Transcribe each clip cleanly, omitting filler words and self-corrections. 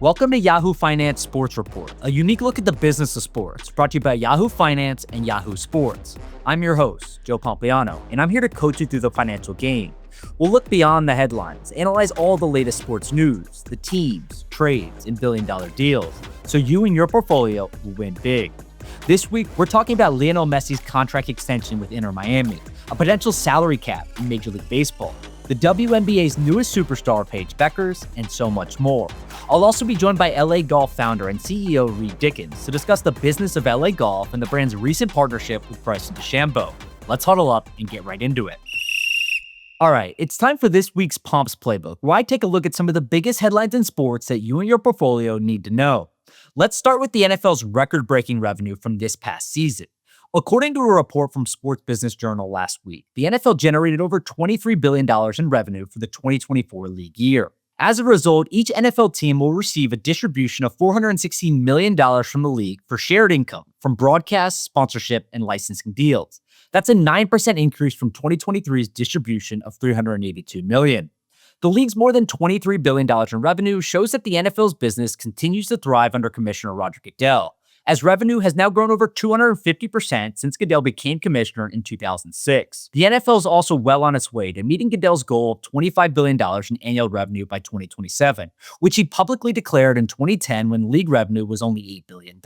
Welcome to Yahoo Finance Sports Report, a unique look at the business of sports, brought to you by Yahoo Finance and Yahoo Sports. I'm your host, Joe Pompliano, and I'm here to coach you through the financial game. We'll look beyond the headlines, analyze all the latest sports news, the teams, trades, and billion-dollar deals, so you and your portfolio will win big. This week, we're talking about Lionel Messi's contract extension with Inter Miami, a potential salary cap in Major League Baseball, the WNBA's newest superstar, Paige Bueckers, and so much more. I'll also be joined by LA Golf founder and CEO Reed Dickens to discuss the business of LA Golf and the brand's recent partnership with Bryson DeChambeau. Let's huddle up and get right into it. All right, it's time for this week's Pomps Playbook, where I take a look at some of the biggest headlines in sports that you and your portfolio need to know. Let's start with the NFL's record-breaking revenue from this past season. According to a report from Sports Business Journal last week, the NFL generated over $23 billion in revenue for the 2024 league year. As a result, each NFL team will receive a distribution of $416 million from the league for shared income from broadcast, sponsorship, and licensing deals. That's a 9% increase from 2023's distribution of $382 million. The league's more than $23 billion in revenue shows that the NFL's business continues to thrive under Commissioner Roger Goodell, as revenue has now grown over 250% since Goodell became commissioner in 2006. The NFL is also well on its way to meeting Goodell's goal of $25 billion in annual revenue by 2027, which he publicly declared in 2010 when league revenue was only $8 billion.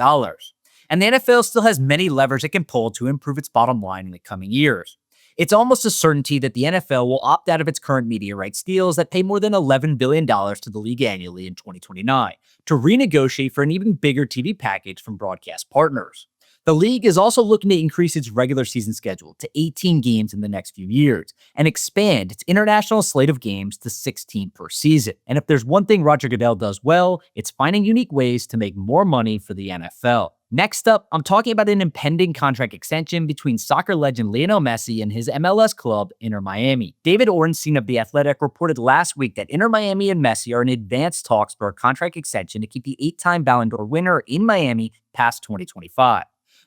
And the NFL still has many levers it can pull to improve its bottom line in the coming years. It's almost a certainty that the NFL will opt out of its current media rights deals that pay more than $11 billion to the league annually in 2029 to renegotiate for an even bigger TV package from broadcast partners. The league is also looking to increase its regular season schedule to 18 games in the next few years and expand its international slate of games to 16 per season. And if there's one thing Roger Goodell does well, it's finding unique ways to make more money for the NFL. Next up, I'm talking about an impending contract extension between soccer legend Lionel Messi and his MLS club, Inter Miami. David Orenstein of The Athletic reported last week that Inter Miami and Messi are in advanced talks for a contract extension to keep the 8-time Ballon d'Or winner in Miami past 2025.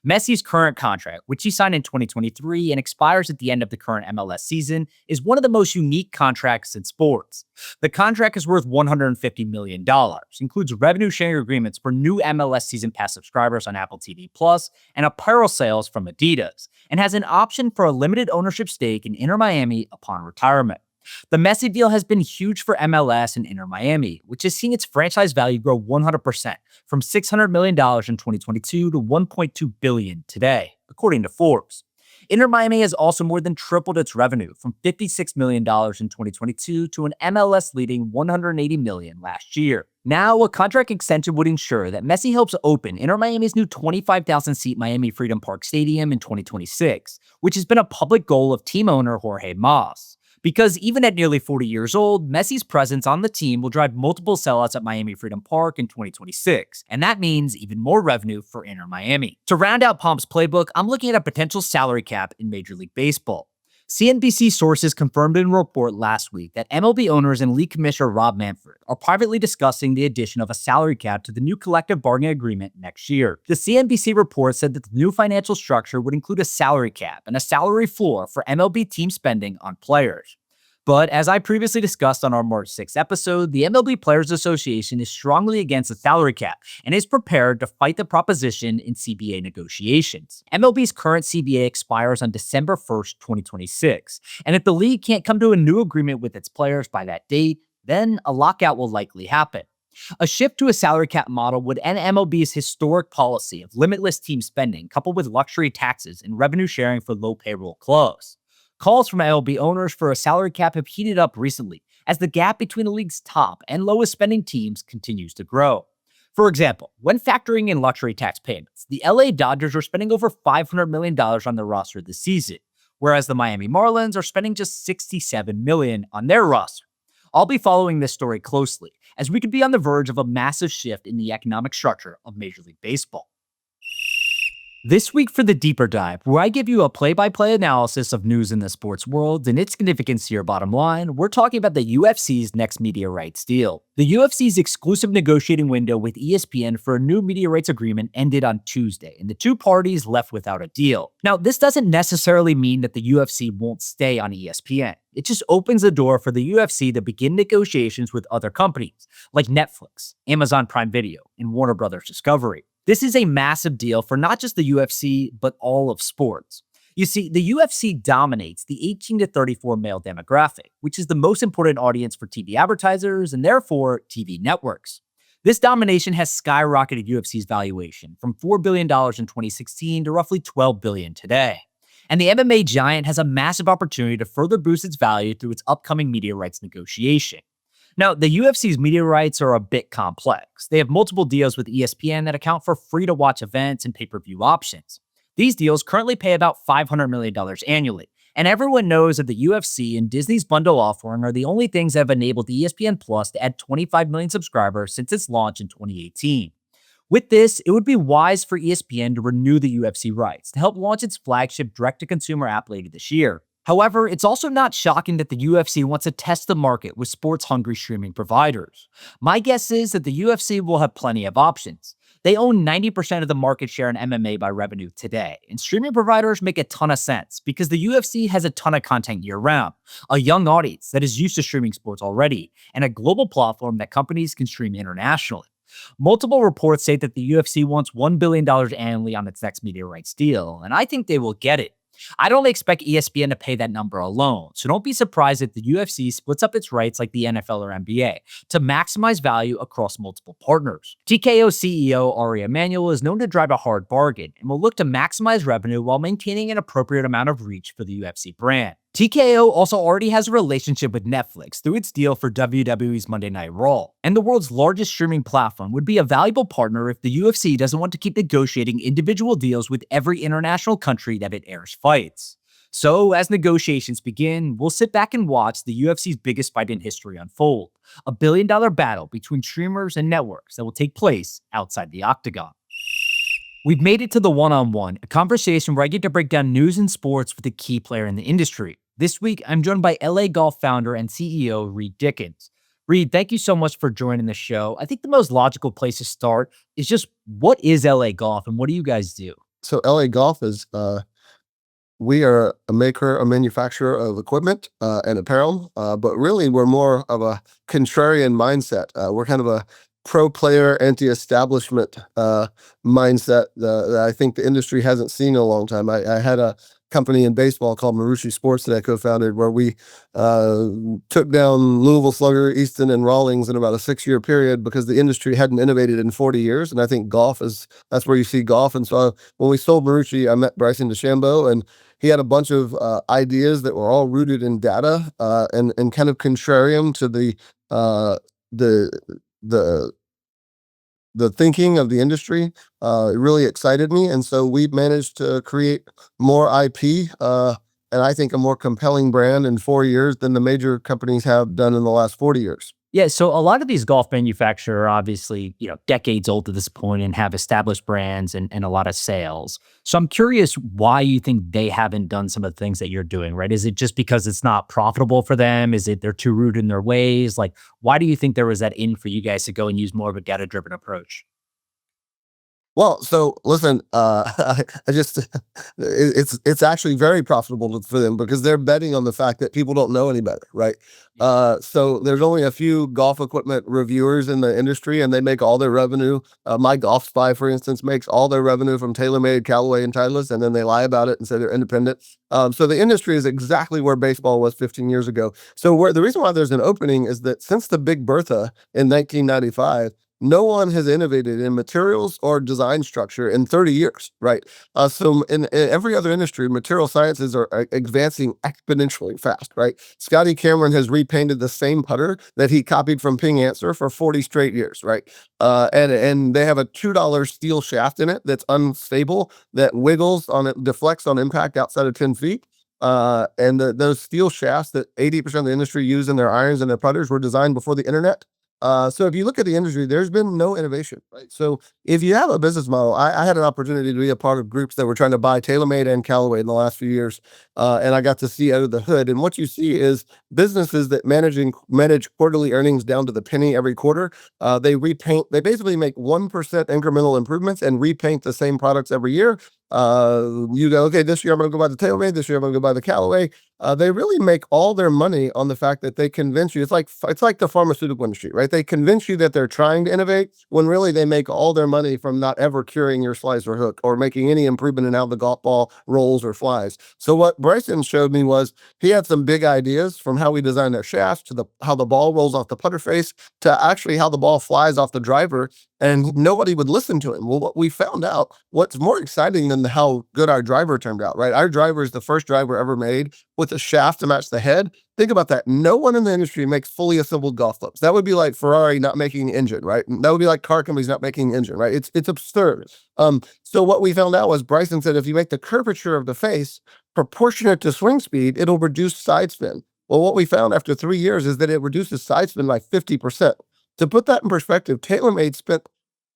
Messi's current contract, which he signed in 2023 and expires at the end of the current MLS season, is one of the most unique contracts in sports. The contract is worth $150 million, includes revenue sharing agreements for new MLS season pass subscribers on Apple TV Plus and apparel sales from Adidas, and has an option for a limited ownership stake in Inter Miami upon retirement. The Messi deal has been huge for MLS and Inter Miami, which has seen its franchise value grow 100% from $600 million in 2022 to $1.2 billion today, according to Forbes. Inter Miami has also more than tripled its revenue from $56 million in 2022 to an MLS-leading $180 million last year. Now, a contract extension would ensure that Messi helps open Inter Miami's new 25,000-seat Miami Freedom Park Stadium in 2026, which has been a public goal of team owner Jorge Mas. Because even at nearly 40 years old, Messi's presence on the team will drive multiple sellouts at Miami Freedom Park in 2026, and that means even more revenue for Inter Miami. To round out Pomp's playbook, I'm looking at a potential salary cap in Major League Baseball. CNBC sources confirmed in a report last week that MLB owners and league commissioner Rob Manfred are privately discussing the addition of a salary cap to the new collective bargaining agreement next year. The CNBC report said that the new financial structure would include a salary cap and a salary floor for MLB team spending on players. But as I previously discussed on our March 6th episode, the MLB Players Association is strongly against the salary cap and is prepared to fight the proposition in CBA negotiations. MLB's current CBA expires on December 1st, 2026, and if the league can't come to a new agreement with its players by that date, then a lockout will likely happen. A shift to a salary cap model would end MLB's historic policy of limitless team spending coupled with luxury taxes and revenue sharing for low payroll clubs. Calls from MLB owners for a salary cap have heated up recently as the gap between the league's top and lowest spending teams continues to grow. For example, when factoring in luxury tax payments, the LA Dodgers are spending over $500 million on their roster this season, whereas the Miami Marlins are spending just $67 million on their roster. I'll be following this story closely, as we could be on the verge of a massive shift in the economic structure of Major League Baseball. This week for the deeper dive, where I give you a play-by-play analysis of news in the sports world and its significance to your bottom line, we're talking about the UFC's next media rights deal. The UFC's exclusive negotiating window with ESPN for a new media rights agreement ended on Tuesday, and the two parties left without a deal. Now, this doesn't necessarily mean that the UFC won't stay on ESPN. It just opens the door for the UFC to begin negotiations with other companies like Netflix, Amazon Prime Video, and Warner Brothers Discovery. This is a massive deal for not just the UFC, but all of sports. You see, the UFC dominates the 18 to 34 male demographic, which is the most important audience for TV advertisers and therefore TV networks. This domination has skyrocketed UFC's valuation from $4 billion in 2016 to roughly $12 billion today. And the MMA giant has a massive opportunity to further boost its value through its upcoming media rights negotiation. Now, the UFC's media rights are a bit complex. They have multiple deals with ESPN that account for free-to-watch events and pay-per-view options. These deals currently pay about $500 million annually, and everyone knows that the UFC and Disney's bundle offering are the only things that have enabled ESPN Plus to add 25 million subscribers since its launch in 2018. With this, it would be wise for ESPN to renew the UFC rights to help launch its flagship direct-to-consumer app later this year. However, it's also not shocking that the UFC wants to test the market with sports-hungry streaming providers. My guess is that the UFC will have plenty of options. They own 90% of the market share in MMA by revenue today, and streaming providers make a ton of sense because the UFC has a ton of content year-round, a young audience that is used to streaming sports already, and a global platform that companies can stream internationally. Multiple reports say that the UFC wants $1 billion annually on its next media rights deal, and I think they will get it. I don't expect ESPN to pay that number alone, so don't be surprised if the UFC splits up its rights like the NFL or NBA to maximize value across multiple partners. TKO CEO Ari Emanuel is known to drive a hard bargain and will look to maximize revenue while maintaining an appropriate amount of reach for the UFC brand. TKO also already has a relationship with Netflix through its deal for WWE's Monday Night Raw, and the world's largest streaming platform would be a valuable partner if the UFC doesn't want to keep negotiating individual deals with every international country that it airs fights. So, as negotiations begin, we'll sit back and watch the UFC's biggest fight in history unfold, a billion-dollar battle between streamers and networks that will take place outside the octagon. We've made it to the one-on-one, a conversation where I get to break down news and sports with a key player in the industry. This week, I'm joined by LA Golf founder and CEO Reed Dickens. Reed, thank you so much for joining the show. I think the most logical place to start is just what is LA Golf and what do you guys do? So LA Golf is we are a manufacturer of equipment and apparel, but really we're more of a contrarian mindset. We're kind of a pro player, anti-establishment mindset that I think the industry hasn't seen in a long time. I had a company in baseball called Marucci Sports that I co-founded, where we took down Louisville Slugger, Easton, and Rawlings in about a 6-year period because the industry hadn't innovated in 40 years. And I think that's where you see golf. And so when we sold Marucci, I met Bryson DeChambeau, and he had a bunch of ideas that were all rooted in data and kind of contrarian to the thinking of the industry. It really excited me. And so we managed to create more IP, and I think a more compelling brand in 4 years than the major companies have done in the last 40 years. Yeah, so a lot of these golf manufacturers are obviously, decades old at this point and have established brands and a lot of sales. So I'm curious why you think they haven't done some of the things that you're doing, right? Is it just because it's not profitable for them? Is it they're too rooted in their ways? Like, why do you think there was that in for you guys to go and use more of a data-driven approach? Well, so listen, I just it's actually very profitable for them because they're betting on the fact that people don't know any better, right? So there's only a few golf equipment reviewers in the industry, and they make all their revenue. My Golf Spy, for instance, makes all their revenue from TaylorMade, Callaway, and Titleist, and then they lie about it and say they're independent. So the industry is exactly where baseball was 15 years ago. So the reason why there's an opening is that since the Big Bertha in 1995. No one has innovated in materials or design structure in 30 years, right? So in every other industry, material sciences are advancing exponentially fast, right? Scotty Cameron has repainted the same putter that he copied from Ping Answer for 40 straight years, right? And they have a $2 steel shaft in it that's unstable, that wiggles on it, deflects on impact outside of 10 feet. And those steel shafts that 80% of the industry use in their irons and their putters were designed before the internet. So if you look at the industry, there's been no innovation, right? So if you have a business model, I had an opportunity to be a part of groups that were trying to buy TaylorMade and Callaway in the last few years, and I got to see out of the hood. And what you see is businesses that manage quarterly earnings down to the penny every quarter. They repaint. They basically make 1% incremental improvements and repaint the same products every year. You go, okay, this year I'm going to go buy the TaylorMade. This year I'm going to go buy the Callaway. They really make all their money on the fact that they convince you. It's like the pharmaceutical industry, right? They convince you that they're trying to innovate when really they make all their money from not ever curing your slice or hook or making any improvement in how the golf ball rolls or flies. So what Bryson showed me was he had some big ideas from how we design their shafts to how the ball rolls off the putter face to actually how the ball flies off the driver, and nobody would listen to him. Well, what we found out, what's more exciting than how good our driver turned out, right? Our driver is the first driver ever made with a shaft to match the head. Think about that. No one in the industry makes fully assembled golf clubs. That would be like Ferrari not making the engine, right? That would be like car companies not making the engine, right? It's absurd. So what we found out was Bryson said if you make the curvature of the face proportionate to swing speed, it'll reduce side spin. Well, what we found after 3 years is that it reduces side spin by 50%. To put that in perspective, TaylorMade spent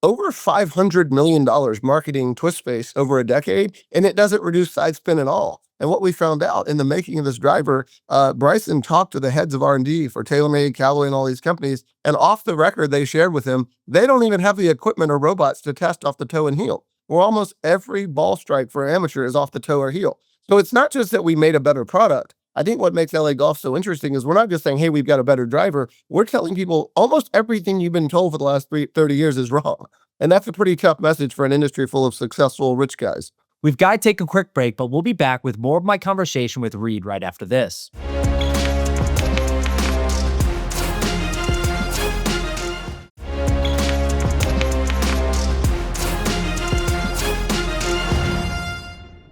over $500 million marketing twist face over a decade, and it doesn't reduce side spin at all. And what we found out in the making of this driver, Bryson talked to the heads of R&D for TaylorMade, Callaway, and all these companies, and off the record, they shared with him, they don't even have the equipment or robots to test off the toe and heel, where almost every ball strike for an amateur is off the toe or heel. So it's not just that we made a better product. I think what makes LA Golf so interesting is we're not just saying, hey, we've got a better driver. We're telling people almost everything you've been told for the last 30 years is wrong. And that's a pretty tough message for an industry full of successful rich guys. We've got to take a quick break, but we'll be back with more of my conversation with Reed right after this.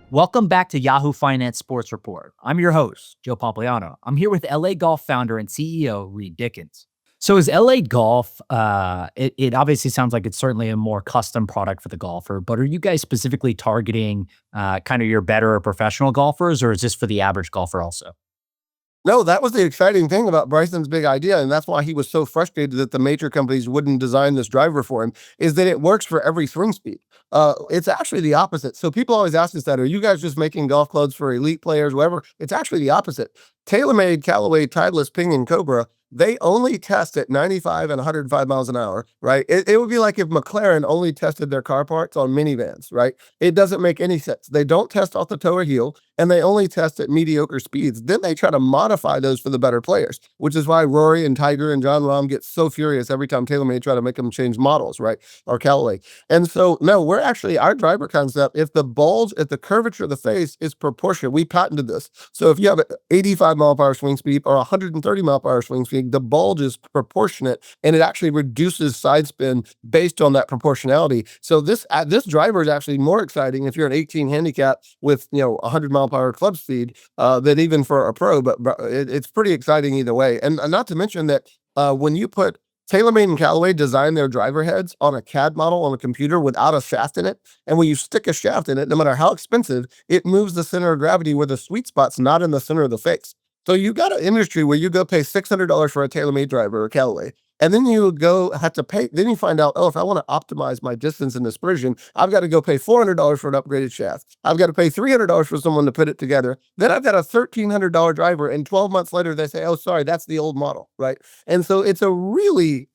Welcome back to Yahoo Finance Sports Report. I'm your host, Joe Pompliano. I'm here with LA Golf founder and CEO Reed Dickens. So is LA Golf, it obviously sounds like it's certainly a more custom product for the golfer, but are you guys specifically targeting kind of your better professional golfers, or is this for the average golfer also? No, that was the exciting thing about Bryson's big idea, and that's why he was so frustrated that the major companies wouldn't design this driver for him, is that it works for every swing speed. It's actually the opposite. So people always ask us that, are you guys just making golf clubs for elite players, whatever? It's actually the opposite. TaylorMade, Callaway, Titleist, Ping, and Cobra, they only test at 95 and 105 miles an hour, right? It would be like if McLaren only tested their car parts on minivans, right? It doesn't make any sense. They don't test off the toe or heel, and they only test at mediocre speeds. Then they try to modify those for the better players, which is why Rory and Tiger and John Rahm get so furious every time TaylorMade try to make them change models, right? Or Callaway. And so, no, we're actually, our driver concept, if the curvature of the face is proportionate, we patented this. So if you have an 85 mile per hour swing speed or 130 mile per hour swing speed, the bulge is proportionate, and it actually reduces side spin based on that proportionality. So this driver is actually more exciting if you're an 18 handicap with 100 mile per hour club speed than even for a pro. But it's pretty exciting either way. And not to mention that when you put TaylorMade and Callaway design their driver heads on a CAD model on a computer without a shaft in it. And when you stick a shaft in it, no matter how expensive, it moves the center of gravity where the sweet spot's not in the center of the face. So you got an industry where you go pay $600 for a TaylorMade driver or Callaway, and then you have to pay. Then you find out, oh, if I want to optimize my distance and dispersion, I've got to go pay $400 for an upgraded shaft. I've got to pay $300 for someone to put it together. Then I've got a $1,300 driver, and 12 months later they say, oh, sorry, that's the old model, right? And so it's a really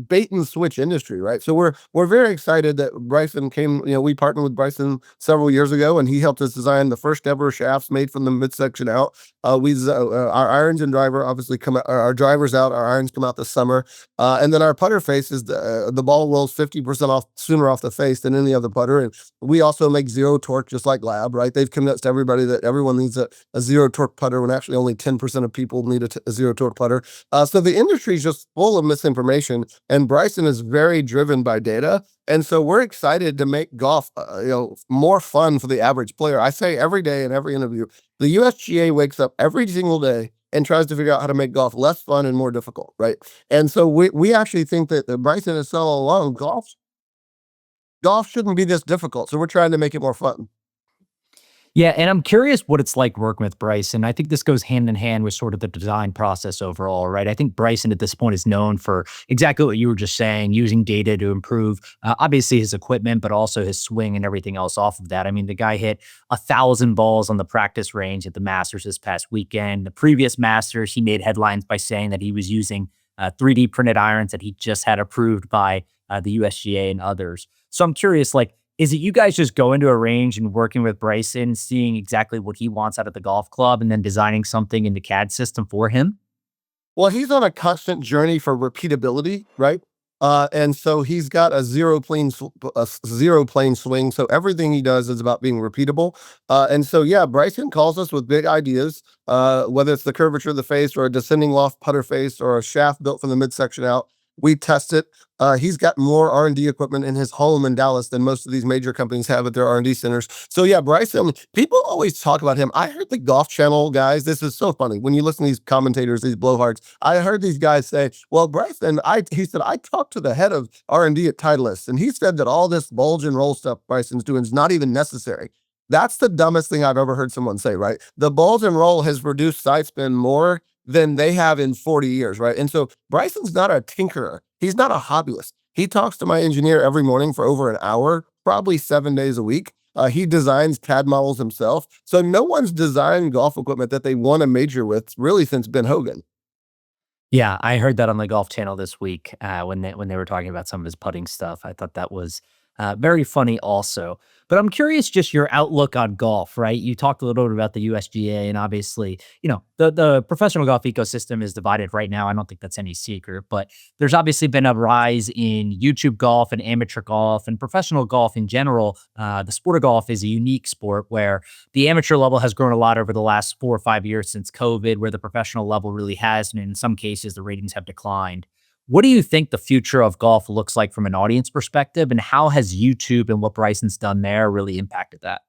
bait and switch industry, right? So we're very excited that Bryson came. We partnered with Bryson several years ago, and he helped us design the first ever shafts made from the midsection out. Our irons and driver obviously come out, our drivers out, our irons come out this summer. And then our putter face is the ball rolls 50% sooner off the face than any other putter. And we also make zero torque, just like Lab, right? They've convinced everybody that everyone needs a zero torque putter when actually only 10% of people need a zero torque putter. So the industry is just full of misinformation, and Bryson is very driven by data. And so we're excited to make golf, more fun for the average player. I say every day in every interview, the USGA wakes up every single day and tries to figure out how to make golf less fun and more difficult, right? And so we actually think that Bryson has said all along, golf shouldn't be this difficult. So we're trying to make it more fun. Yeah, and I'm curious what it's like working with Bryson. I think this goes hand in hand with sort of the design process overall, right? I think Bryson at this point is known for exactly what you were just saying, using data to improve obviously his equipment, but also his swing and everything else off of that. I mean, the guy hit 1,000 balls on the practice range at the Masters this past weekend. The previous Masters, he made headlines by saying that he was using 3D printed irons that he just had approved by the USGA and others. So I'm curious, like, is it you guys just go into a range and working with Bryson, seeing exactly what he wants out of the golf club, and then designing something in the CAD system for him? Well, he's on a constant journey for repeatability, right? And so he's got zero plane swing. So everything he does is about being repeatable. And so yeah, Bryson calls us with big ideas, whether it's the curvature of the face or a descending loft putter face or a shaft built from the midsection out. We test it. He's got more R&D equipment in his home in Dallas than most of these major companies have at their R&D centers. So yeah, Bryson, people always talk about him. I heard the Golf Channel guys, this is so funny. When you listen to these commentators, these blowhards, I heard these guys say, well, Bryson, he said, I talked to the head of R&D at Titleist, and he said that all this bulge and roll stuff Bryson's doing is not even necessary. That's the dumbest thing I've ever heard someone say, right? The bulge and roll has reduced side spin more than they have in 40 years, right? And so Bryson's not a tinkerer. He's not a hobbyist. He talks to my engineer every morning for over an hour, probably 7 days a week. He designs CAD models himself. So no one's designed golf equipment that they won a major with really since Ben Hogan. Yeah, I heard that on the Golf Channel this week when they were talking about some of his putting stuff. I thought that was very funny, also. But I'm curious, just your outlook on golf. Right? You talked a little bit about the USGA, and obviously, the professional golf ecosystem is divided right now. I don't think that's any secret, but there's obviously been a rise in YouTube golf and amateur golf and professional golf in general. The sport of golf is a unique sport where the amateur level has grown a lot over the last 4 or 5 years since COVID, where the professional level really has, and in some cases, the ratings have declined. What do you think the future of golf looks like from an audience perspective, and how has YouTube and what Bryson's done there really impacted that?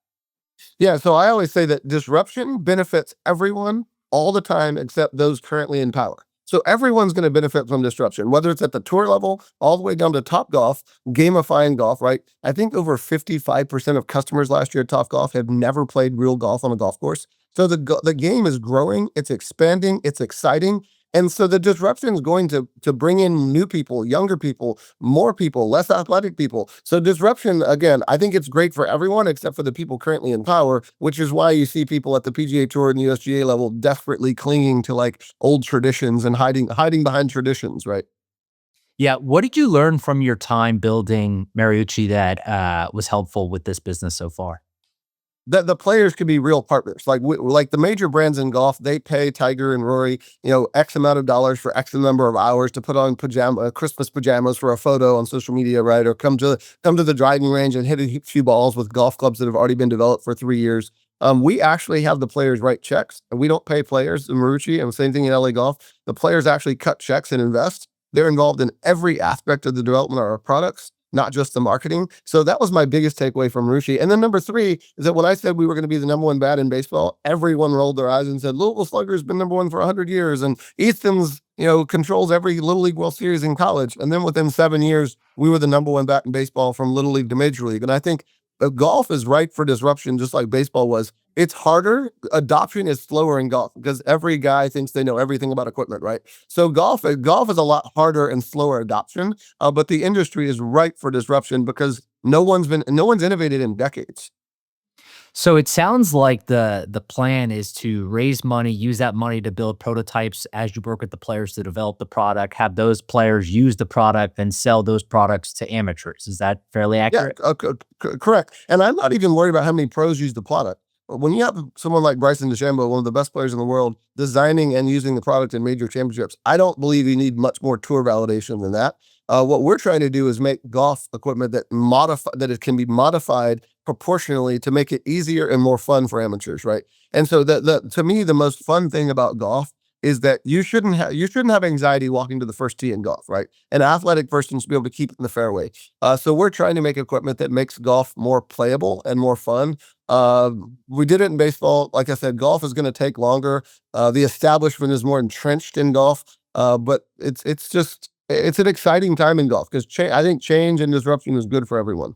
Yeah, so I always say that disruption benefits everyone all the time except those currently in power. So everyone's going to benefit from disruption, whether it's at the tour level, all the way down to Top Golf, gamifying golf, right? I think over 55% of customers last year at Top Golf have never played real golf on a golf course. So the game is growing, it's expanding, it's exciting. And so the disruption is going to bring in new people, younger people, less athletic people. So disruption, again, I think it's great for everyone except for the people currently in power, which is why you see people at the PGA Tour and the USGA level desperately clinging to like old traditions and hiding behind traditions, right? Yeah, what did you learn from your time building Mariucci that was helpful with this business so far? That the players could be real partners. Like the major brands in golf, they pay Tiger and Rory, X amount of dollars for X number of hours to put on Christmas pajamas for a photo on social media, right? Or come to the driving range and hit a few balls with golf clubs that have already been developed for 3 years. We actually have the players write checks, and we don't pay players in Marucci, and same thing in LA Golf. The players actually cut checks and invest. They're involved in every aspect of the development of our products, not just the marketing. So that was my biggest takeaway from Marucci. And then number three is that when I said we were going to be the number one bat in baseball, everyone rolled their eyes and said, Louisville Slugger's been number one for 100 years. And Easton's, controls every Little League World Series in college. And then within 7 years, we were the number one bat in baseball from Little League to Major League. And I think golf is ripe for disruption, just like baseball was. It's harder. Adoption is slower in golf because every guy thinks they know everything about equipment, right? So golf is a lot harder and slower adoption, but the industry is ripe for disruption because no one's innovated in decades. So it sounds like the plan is to raise money, use that money to build prototypes as you work with the players to develop the product, have those players use the product, and sell those products to amateurs. Is that fairly Yeah, accurate? correct. And I'm not even worried about how many pros use the product. When you have someone like Bryson DeChambeau, one of the best players in the world, designing and using the product in major championships, I don't believe you need much more tour validation than that. What we're trying to do is make golf equipment that it can be modified proportionally to make it easier and more fun for amateurs, right? And so to me, the most fun thing about golf is that you shouldn't have anxiety walking to the first tee in golf, right? An athletic person should be able to keep it in the fairway. So we're trying to make equipment that makes golf more playable and more fun. We did it in baseball. Like I said, golf is going to take longer. The establishment is more entrenched in golf, but it's an exciting time in golf because I think change and disruption is good for everyone.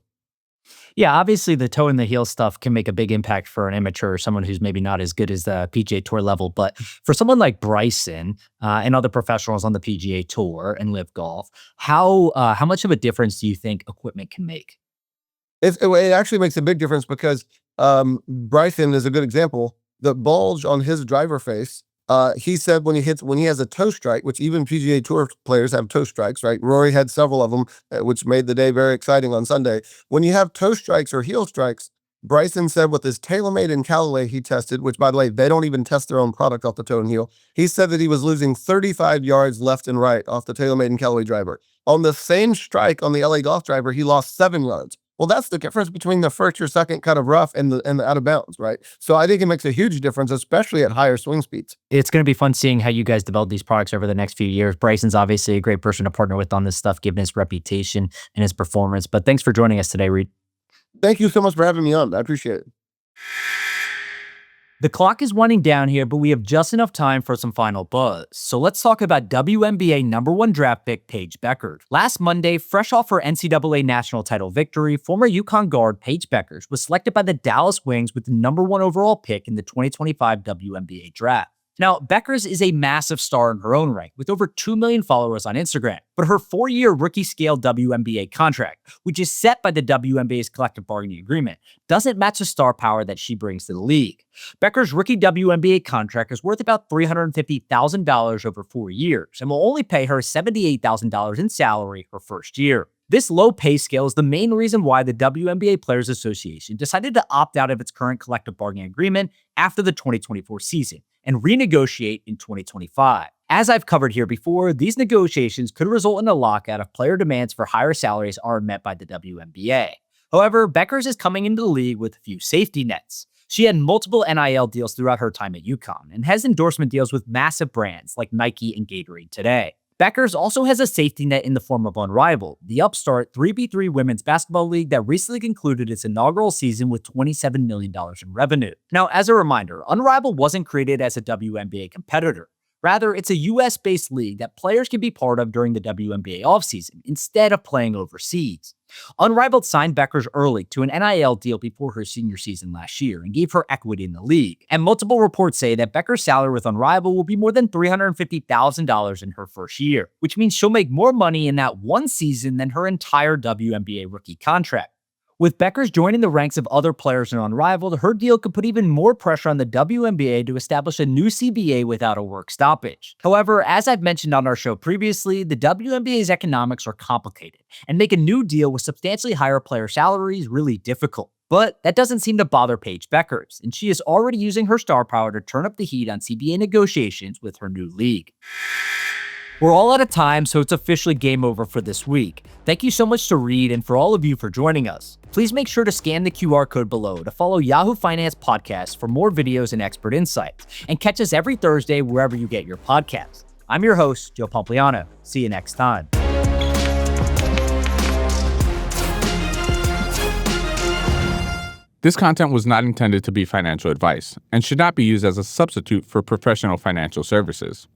Yeah, obviously the toe in the heel stuff can make a big impact for an amateur or someone who's maybe not as good as the PGA Tour level. But for someone like Bryson and other professionals on the PGA Tour and Live Golf, how much of a difference do you think equipment can make? It actually makes a big difference because Bryson is a good example. The bulge on his driver face, he said when he has a toe strike, which even PGA Tour players have toe strikes, right? Rory had several of them, which made the day very exciting on Sunday. When you have toe strikes or heel strikes, Bryson said with his TaylorMade and Callaway he tested, which by the way, they don't even test their own product off the toe and heel. He said that he was losing 35 yards left and right off the TaylorMade and Callaway driver. On the same strike on the LA Golf driver, he lost 7 yards. Well, that's the difference between the first or second cut of rough and the out of bounds, right? So I think it makes a huge difference, especially at higher swing speeds. It's going to be fun seeing how you guys develop these products over the next few years. Bryson's obviously a great person to partner with on this stuff, given his reputation and his performance. But thanks for joining us today, Reed. Thank you so much for having me on. I appreciate it. The clock is winding down here, but we have just enough time for some final buzz. So let's talk about WNBA #1 draft pick Paige Bueckers. Last Monday, fresh off her NCAA national title victory, former UConn guard Paige Bueckers was selected by the Dallas Wings with the #1 overall pick in the 2025 WNBA draft. Now, Bueckers is a massive star in her own right, with over 2 million followers on Instagram, but her 4-year rookie-scale WNBA contract, which is set by the WNBA's collective bargaining agreement, doesn't match the star power that she brings to the league. Bueckers' rookie WNBA contract is worth about $350,000 over 4 years, and will only pay her $78,000 in salary her first year. This low pay scale is the main reason why the WNBA Players Association decided to opt out of its current collective bargaining agreement after the 2024 season and renegotiate in 2025. As I've covered here before, these negotiations could result in a lockout if player demands for higher salaries aren't met by the WNBA. However, Bueckers is coming into the league with a few safety nets. She had multiple NIL deals throughout her time at UConn and has endorsement deals with massive brands like Nike and Gatorade today. Bueckers also has a safety net in the form of Unrivaled, the upstart 3v3 women's basketball league that recently concluded its inaugural season with $27 million in revenue. Now, as a reminder, Unrivaled wasn't created as a WNBA competitor. Rather, it's a US-based league that players can be part of during the WNBA offseason instead of playing overseas. Unrivaled signed Bueckers early to an NIL deal before her senior season last year and gave her equity in the league. And multiple reports say that Bueckers' salary with Unrivaled will be more than $350,000 in her first year, which means she'll make more money in that one season than her entire WNBA rookie contract. With Bueckers joining the ranks of other players in Unrivaled, her deal could put even more pressure on the WNBA to establish a new CBA without a work stoppage. However, as I've mentioned on our show previously, the WNBA's economics are complicated, and make a new deal with substantially higher player salaries really difficult. But that doesn't seem to bother Paige Bueckers, and she is already using her star power to turn up the heat on CBA negotiations with her new league. We're all out of time, so it's officially game over for this week. Thank you so much to Reed and for all of you for joining us. Please make sure to scan the QR code below to follow Yahoo Finance Podcasts for more videos and expert insights, and catch us every Thursday wherever you get your podcasts. I'm your host, Joe Pompliano. See you next time. This content was not intended to be financial advice and should not be used as a substitute for professional financial services.